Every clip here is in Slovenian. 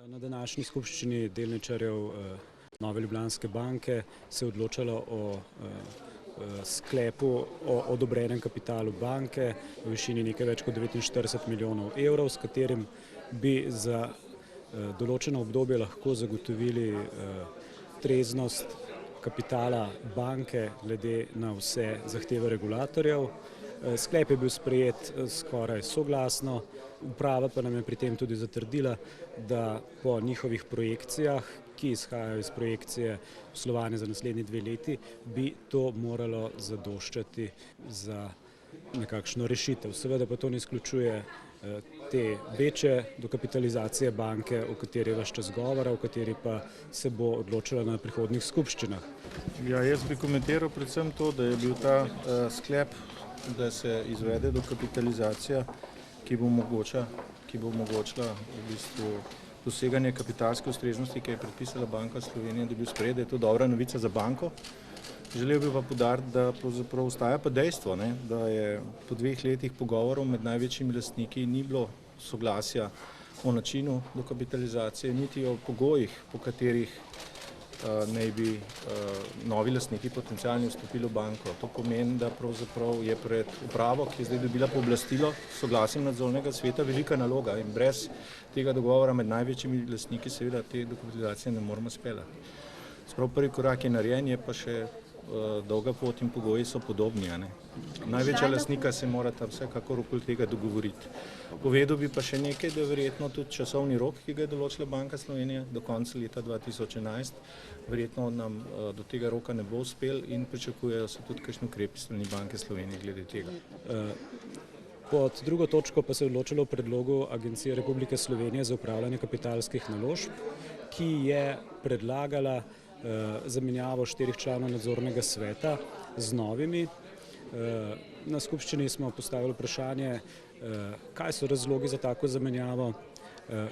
Na današnji skupščini delničarjev Nove Ljubljanske banke se je odločalo o sklepu o odobrenem kapitalu banke v višini nekaj več kot 49 milijonov evrov, s katerim bi za določeno obdobje lahko zagotovili treznost kapitala banke glede na vse zahteve regulatorjev. Sklep je bil sprejet skoraj soglasno, uprava pa nam je pri tem tudi zatrdila, da po njihovih projekcijah, ki izhajajo iz projekcije poslovanja za naslednji 2 leti, bi to moralo zadoščati za nekakšno rešitev. Seveda pa to ne izključuje te večje dokapitalizacije banke, o kateri je ves čas govora, o kateri pa se bo odločalo na prihodnjih skupščinah. Ja, jaz bi komentiral predvsem to, da je bil ta sklep, da se izvede dokapitalizacija, ki bo omogočila v bistvu doseganje kapitalske ustreznosti, ki je predpisala Banka Slovenije, da je bil sprejet, da je to dobra novica za banko. Želel bi pa poudariti, da pravzaprav ostaja pa dejstvo, da je po 2 letih pogovorov med največjimi lastniki ni bilo soglasja o načinu dokapitalizacije, niti o pogojih, po katerih naj bi novi lastniki potencialni vstopili v banko. To pomeni, da pravzaprav je pred upravo, ki je zdaj dobila pooblastilo s soglasjem nadzornega sveta, velika naloga in brez tega dogovora med največjimi lastniki seveda te dokapitalizacije ne moremo speljati. Sprav prvi korak je narejen, je pa še dolga pot in pogoji so podobni. Največja lastnika se morata vsekakor okoli tega dogovoriti. Povedal bi pa še nekaj, da verjetno tudi časovni rok, ki ga je določila Banka Slovenije do konca leta 2011, verjetno nam do tega roka ne bo uspel in pričakujejo se tudi kakšni ukrepi s strani Banke Slovenije glede tega. Pod drugo točko pa se je odločilo o predlogu Agencije Republike Slovenije za upravljanje kapitalskih naložb, ki je predlagala zamenjavo 4 članov nadzornega sveta z novimi. Na skupščini smo postavili vprašanje, kaj so razlogi za tako zamenjavo,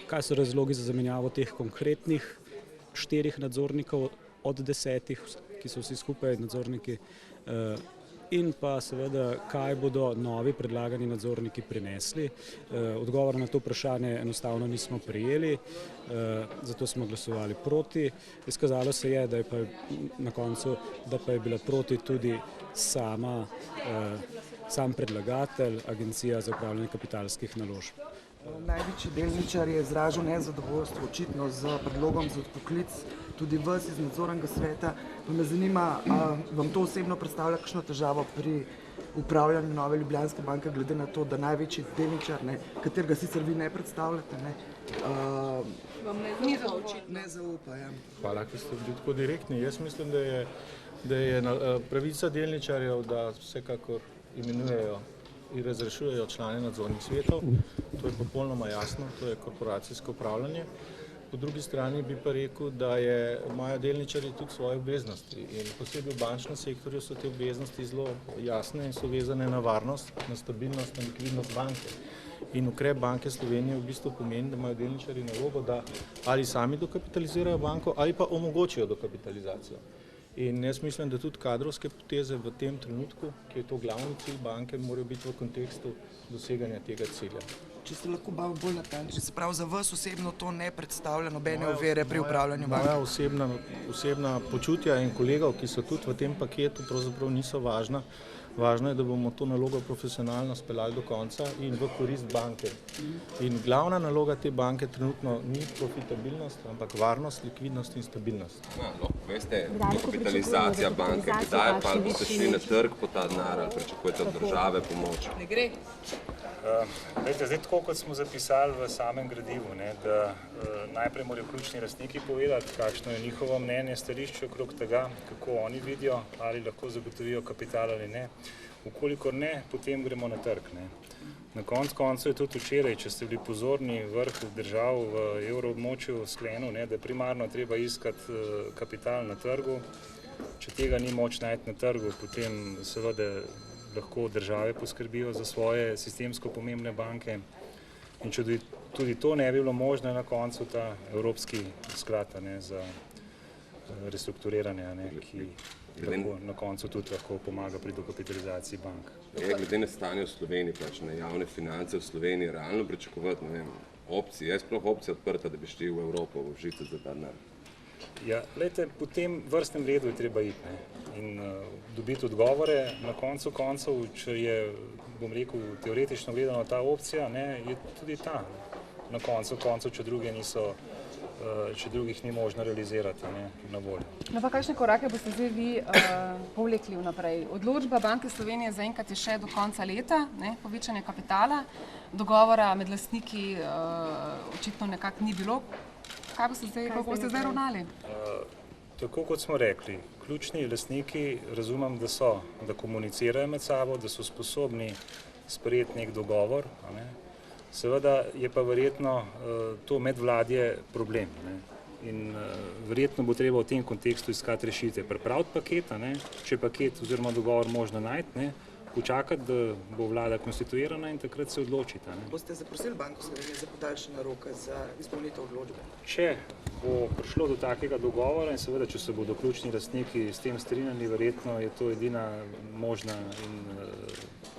kaj so razlogi za zamenjavo teh konkretnih 4 nadzornikov od 10, ki so vsi skupaj nadzorniki, in pa seveda, kaj bodo novi predlagani nadzorniki prinesli. Odgovor na to vprašanje enostavno nismo prejeli, zato smo glasovali proti. Izkazalo se je, da je pa na koncu, da pa je bila proti tudi sam predlagatelj, Agencija za upravljanje kapitalskih naložb. Največji delničar je izražal nezadovoljstvo očitno z predlogom za odpoklic tudi vas iz nadzornega sveta. Pa me zanima, vam to osebno predstavlja kakšno težavo pri upravljanju Nove Ljubljanske banke, glede na to, da največji delničar, katerega sicer vi ne predstavljate, vam ne zaupa. Hvala, ker ste bili tako direktni. Jaz mislim, da je pravica delničarjev, da vsekakor imenujejo in razrešujejo člane nadzornih svetov. To je popolnoma jasno, to je korporacijsko upravljanje. Po drugi strani bi pa rekel, da imajo delničarji tudi svoje obveznosti in posebej v bančnem sektorju so te obveznosti zelo jasne in so vezane na varnost, na stabilnost, na likvidnost banke. In ukrep Banke Slovenije v bistvu pomeni, da imajo delničarji nalogo, da ali sami dokapitalizirajo banko ali pa omogočijo dokapitalizacijo. In jaz mislim, da tudi kadrovske poteze v tem trenutku, ki je to glavni cilj banke, morajo biti v kontekstu doseganja tega cilja. Če ste lahko bolj natančni, se pravi za vas osebno to ne predstavlja nobene ovire pri upravljanju banke? Moja osebna počutja in kolegov, ki so tudi v tem paketu, pravzaprav niso važna. Važno je, da bomo to nalogo profesionalno speljali do konca in v korist banke. In glavna naloga te banke trenutno ni profitabilnost, ampak varnost, likvidnost in stabilnost. Veste, dokapitalizacija banke, kdaj pa boste šli na trg po ta denar ali pričakujete od države pomoč? Ne gre. Zdaj, tako kot smo zapisali v samem gradivu, da najprej morajo ključni lastniki povedati, kakšno je njihovo mnenje, stališče okrog tega, kako oni vidijo, ali lahko zagotovijo kapital ali ne. Ukolikor ne, potem gremo na trg. Na koncu je tudi včeraj, če ste bili pozorni, vrh držav v evroobmočju sklenil, da primarno treba iskati kapital na trgu. Če tega ni moč najti na trgu, potem seveda lahko države poskrbijo za svoje sistemsko pomembne banke. In če tudi to ne bi bilo možno, na koncu ta Evropski sklad za restrukturiranje, ki na koncu tudi lahko pomaga pri dokapitalizaciji bank. Glede na stanje v Sloveniji, na javne finance v Sloveniji, realno pričakovati opcije, je sploh opcija odprta, da bi šli v Evropo v žice za ta denar? Ja, glejte, po tem vrstnem redu je treba iti, ne, in dobiti odgovore. Na koncu koncev, če je, bom rekel, teoretično gledano ta opcija, ne, je tudi ta. Na koncu koncev, če drugih ni možno realizirati, ne, na voljo. No pa kakšne korake boste zdaj vi povlekli vnaprej? Odločba Banke Slovenije zaenkrat je še do konca leta, ne, povečanje kapitala, dogovora med lastniki očitno nekako ni bilo. Kako boste zdaj ravnali? Tako kot smo rekli, ključni lastniki razumem, da komunicirajo med sabo, da so sposobni sprejeti nek dogovor, ne. Seveda je pa verjetno to medvladje problem, ne. In verjetno bo treba v tem kontekstu iskati rešitve, pripraviti paket, ne, če paket oziroma dogovor možno najti, ne, počakati, da bo vlada konstituirana in takrat se odločiti. Boste zaprosili Banko Slovenije za podaljšanje roka za izpolnitev odločbe? Če bo prišlo do takega dogovora in seveda, če se bodo ključni lastniki s tem strinjali, verjetno je to edina možna in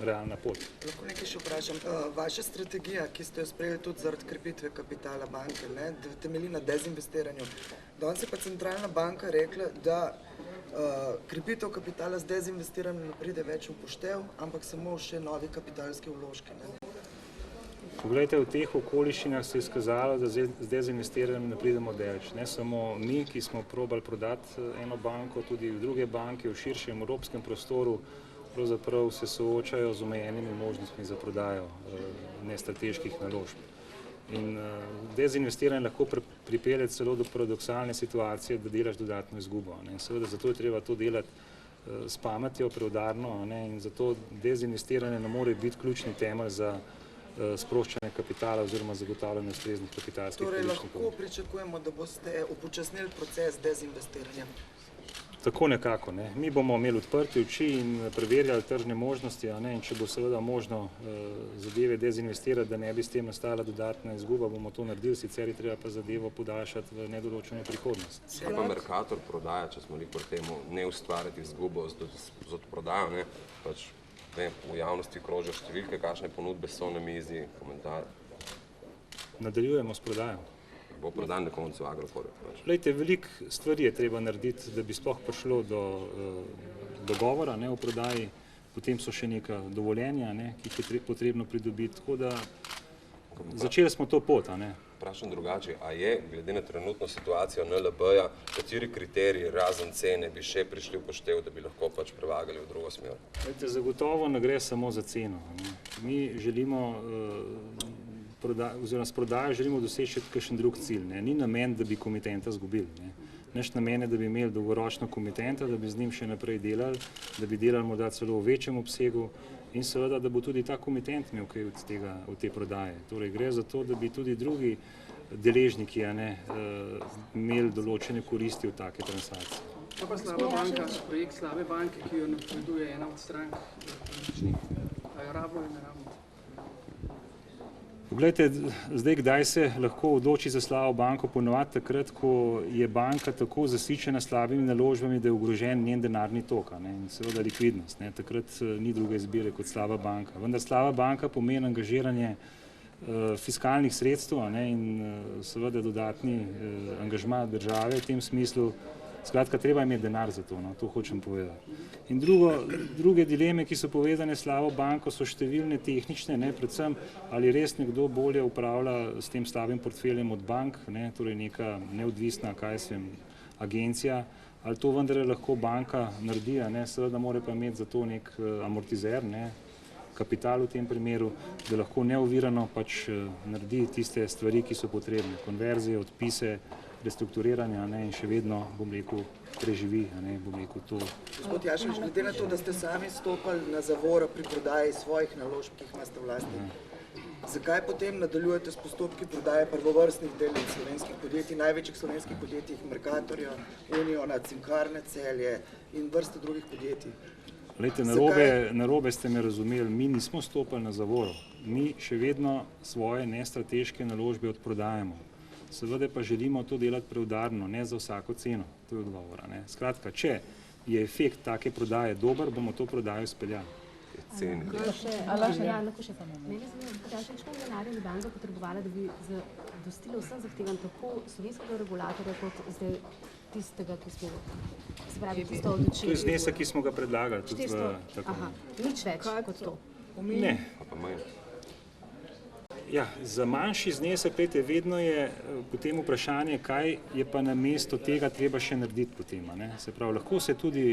realna pot. Lahko nekaj še vprašam. Vaša strategija, ki ste jo sprejeli tudi zaradi krepitve kapitala banke, ne, temelji na dezinvestiranju. Danes je pa centralna banka rekla, da krepitev kapitala z dezinvestiranjem ne pride več v poštev, ampak samo še novi kapitalski vložki. Poglejte, v teh okoliščinah se je izkazalo, da z dezinvestiranjem ne pridemo daleč. Ne samo mi, ki smo probali prodati eno banko, tudi druge banke v širšem evropskem prostoru, pravzaprav se soočajo z omejenimi možnostmi za prodajo nestrateških naložb. In dezinvestiranje lahko pripelje celo do paradoksalne situacije, da delaš dodatno izgubo. Seveda zato je treba to delati s pametjo, preudarno, in zato dezinvestiranje ne more biti ključni temelj za sproščanje kapitala oziroma zagotavljanje ustreznih kapitalskih količnikov. Torej lahko pričakujemo, da boste upočasnili proces dezinvestiranja? Tako nekako. Ne. Mi bomo imeli odprte oči in preverjali tržne možnosti, in če bo seveda možno zadeve dezinvestirati, da ne bi s tem nastala dodatna izguba, bomo to naredili, sicer je treba pa zadevo podaljšati v nedoločeno prihodnost. Kaj pa Mercator prodaja, če smo pri temu, ne ustvariti izgubo z odprodajo, ne? Pač, ne, v javnosti krožijo številke, kakšne ponudbe so na mizi, komentar. Nadaljujemo s prodajo. Bo prodan na koncu Agrokorja. Glejte, veliko stvari je treba narediti, da bi sploh prišlo do dogovora, ne, o prodaji, potem so še neka dovoljenja, ne, ki jih je potrebno pridobiti, tako da začeli smo to pot. Vprašam drugače, a je, glede na trenutno situacijo NLB-ja, kateri kriteriji razen cene bi še prišli v poštev, da bi lahko pač prevagali v drugo smer? Glejte, zagotovo ne gre samo za ceno. Ne. Mi želimo oziroma s prodajo želimo doseči kakšen drug cilj. Ne. Ni namen, da bi komitenta izgubili. Naš namen je, da bi imeli dolgoročno komitenta, da bi z njim še naprej delali, da bi delali morda celo v večjem obsegu in seveda, da bo tudi ta komitent imel kaj od te prodaje. Torej gre za to, da bi tudi drugi deležniki imeli določene koristi od take transakcije. To pa slaba banka, projekt slabe banke, ki jo napoveduje ena od strank. A jo rabo ali ne rabo? Poglejte, zdaj kdaj se lahko odloči za slabo banko, ponovadi takrat, ko je banka tako zasičena slabimi naložbami, da je ogrožen njen denarni tok in seveda likvidnost. Takrat ni druge izbire kot slaba banka. Vendar slaba banka pomeni angažiranje fiskalnih sredstev in seveda dodatni angažma države v tem smislu. Skratka, treba imeti denar za to, to hočem povedati. In druge dileme, ki so povezane s slabo banko, so številne tehnične, predvsem ali res nekdo bolje upravlja s tem slabim portfeljem od bank, torej neka neodvisna, agencija, ali to vendar lahko banka naredi, seveda mora pa imeti za to nek amortizer, kapital v tem primeru, da lahko neovirano pač naredi tiste stvari, ki so potrebne, konverzije, odpise, restrukturiranja in še vedno, bom rekel, preživi, bom rekel to. Gospod Jaševič, glede na to, da ste sami stopali na zavoro pri prodaji svojih naložb, ki jih imate v lasti, zakaj potem nadaljujete s postopki prodaje prvovrstnih delnic slovenskih podjetij, največjih slovenskih podjetij, Mercatorja, Uniona, Cinkarne Celje in vrste drugih podjetij? Glejte, narobe ste me razumeli, mi nismo stopali na zavoro, mi še vedno svoje nestrateške naložbe odprodajamo. Seveda pa želimo to delati preudarno, ne za vsako ceno, to je odgovor. Skratka, če je efekt take prodaje dober, bomo to prodajo izpeljali. ceni. Ja, lahko še samo. Mene zanima, kakšnega denarja bi banka potrebovala, da bi zadostila vsem zahtevam tako slovenskega regulatorja kot zdaj tistega, ki smo se pravi, tisto odločili. To je znesek, ki smo ga predlagali. Tudi 400, aha, nič več kot to. Ne. Ja, za manjši znesek, gledajte, vedno je potem vprašanje, kaj je pa na mesto tega treba še narediti potem. Se pravi, lahko se tudi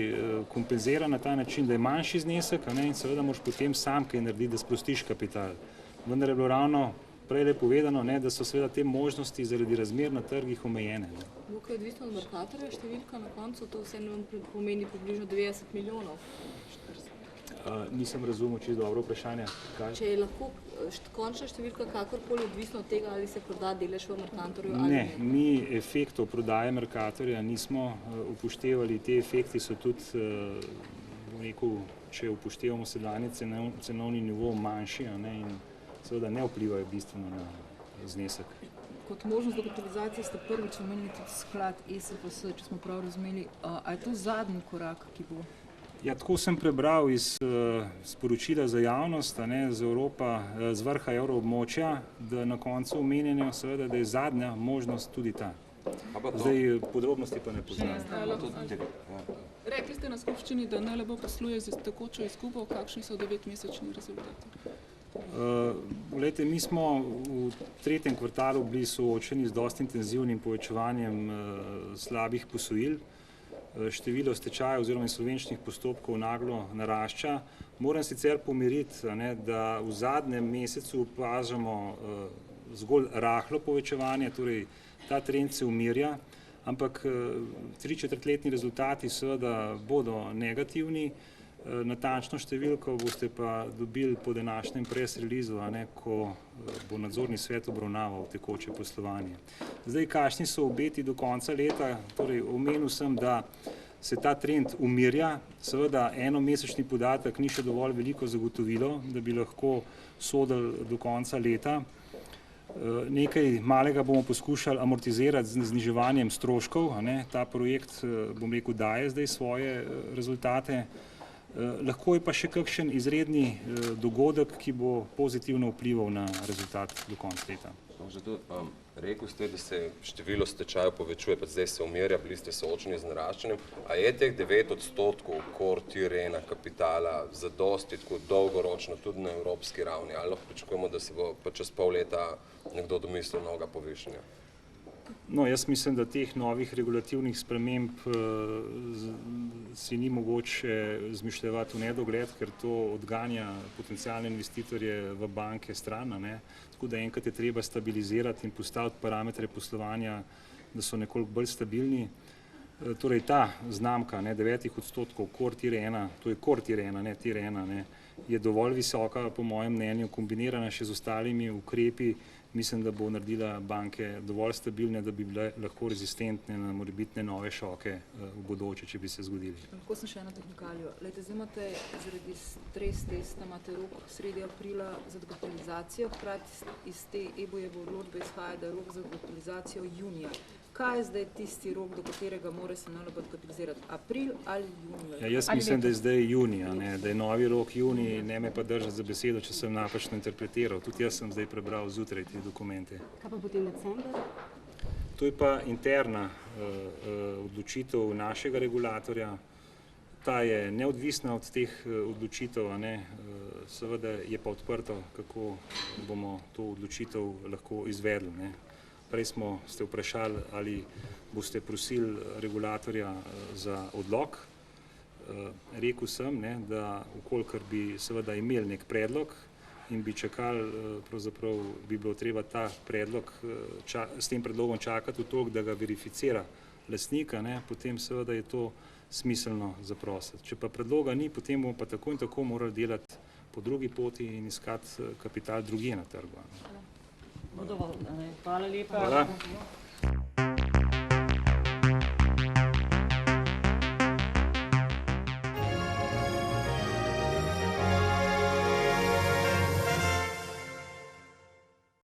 kompenzira na ta način, da je manjši znesek, in seveda moraš potem sam kaj narediti, da sprostiš kapital. Vendar je bilo ravno prej povedano, da so seveda te možnosti zaradi razmer na trgih omejene. Bo je odvisno od Mercatorja, številka na koncu, to vseeno pomeni približno 90 milijonov. Nisem razumel čisto dobro vprašanje. Če je lahko končna številka kakorkoli odvisno od tega, ali se proda delež v Mercatorju ali ne. Ne, mi efektov prodaje Mercatorja nismo upoštevali. Te efekti so tudi, če upoštevamo sedanji cenovni nivo, manjši in seveda ne vplivajo bistveno na znesek. Kot možnost dokapitalizacije ste prvič omenili tudi sklad ESPS, če smo prav razumeli. A je to zadnji korak, ki bo? Ja, tako sem prebral iz sporočila za javnost z vrha evroobmočja, da na koncu omenjajo seveda, da je zadnja možnost tudi ta. Zdaj podrobnosti pa ne poznam. Rekli ste na skupščini, da NLB posluje z tekočo izgubo, kakšni so 9-mesečni rezultati? Glejte, mi smo v tretjem kvartalu bili soočeni z dosti intenzivnim povečevanjem slabih posojil. Število stečajev oziroma insolvenčnih postopkov naglo narašča. Moram sicer pomiriti, da v zadnjem mesecu opažamo zgolj rahlo povečevanje, torej ta trend se umirja, ampak 3-4-letni rezultati seveda bodo negativni. Natančno številko boste pa dobili po današnjem press releasu, ko bo nadzorni svet obravnaval tekoče poslovanje. Zdaj, kakšni so obeti do konca leta, torej omenil sem, da se ta trend umirja, seveda enomesečni podatek ni še dovolj veliko zagotovilo, da bi lahko sodili do konca leta. Nekaj malega bomo poskušali amortizirati z zniževanjem stroškov, ta projekt, bom rekel, daje zdaj svoje rezultate. Lahko je pa še kakšen izredni dogodek, ki bo pozitivno vplival na rezultat do konca leta. Rekel ste, da se število stečajev povečuje, pa zdaj se umirja, bili ste soočeni z naraščanjem. A je teh 9% core tier 1 kapitala zadosti tako dolgoročno tudi na evropski ravni? Ali lahko pričakujemo, da se bo pa čez pol leta nekdo domislil novega povišanja? No, jaz mislim, da teh novih regulativnih sprememb si ni mogoče izmišljevati v nedogled, ker to odganja potencialne investitorje v banke stran, tako da enkrat je treba stabilizirati in postaviti parametre poslovanja, da so nekoliko bolj stabilni. Torej ta znamka 9% core tier 1, to je core tier 1, ne tier 1, je dovolj visoka, po mojem mnenju, kombinirana še z ostalimi ukrepi. Mislim, da bo naredila banke dovolj stabilne, da bi bile lahko rezistentne na morebitne nove šoke v bodoče, če bi se zgodili. Lahko sem še eno tehnikalijo. Lejte, zdaj imate zaradi stres testa, imate rok sredi aprila za dokapitalizacijo, hkrati iz te EBO-jeve odločbe izhaja, da je rok za dokapitalizacijo junija. Kaj je zdaj tisti rok, do katerega mora se NLB dokapitalizirati? April ali junij? Ja, jaz mislim, da je zdaj junija, da je novi rok junij, ne me pa držati za besedo, če sem napačno interpretiral. Tudi jaz sem zdaj prebral zjutraj te dokumente. Kaj pa potem december? To je pa interna odločitev našega regulatorja. Ta je neodvisna od teh odločitev, seveda je pa odprto, kako bomo to odločitev lahko izvedli. Prej ste vprašali, ali boste prosili regulatorja za odlog. Rekel sem, da vkolikor bi seveda imeli nek predlog in bi čakali, pravzaprav bi bilo treba ta predlog, s tem predlogom čakati v toliko, da ga verificira lastnik, potem seveda je to smiselno zaprositi. Če pa predloga ni, potem bomo pa tako in tako morali delati po drugi poti in iskati kapital drugje na trgu. Bo dovolj. Hvala lepa. Hvala.